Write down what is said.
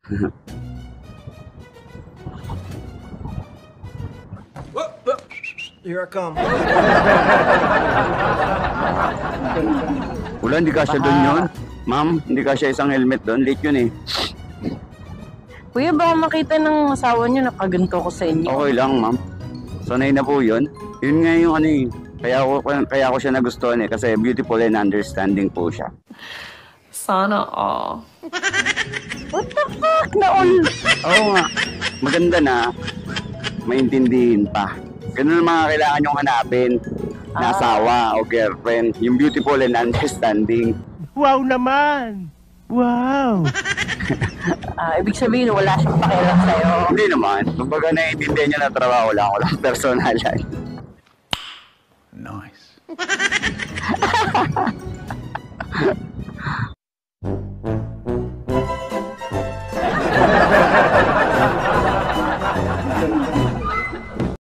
Here I come. Wala, hindi kasya doon yun. Ma'am, hindi kasya isang helmet doon. Late yun eh. Kuya, baka makita ng asawa niyo nakaganto ko sa inyo. Okay lang, ma'am. Sanay na po yun. Yun nga yung ano eh. Kaya ko siya nagustuhan eh. Kasi beautiful and understanding po siya. Sana all. What the fuck? Naon. Oo nga. Maganda na. Maintindihin pa. Ganun ang mga kailangan nyong hanapin. Na asawa o girlfriend. Yung beautiful and understanding. Wow naman! Wow! Ibig sabihin, wala siyang pakialam sa'yo. Hindi naman. Kumbaga naiintindihan niya na trabaho lang. Walang personalan. Nice.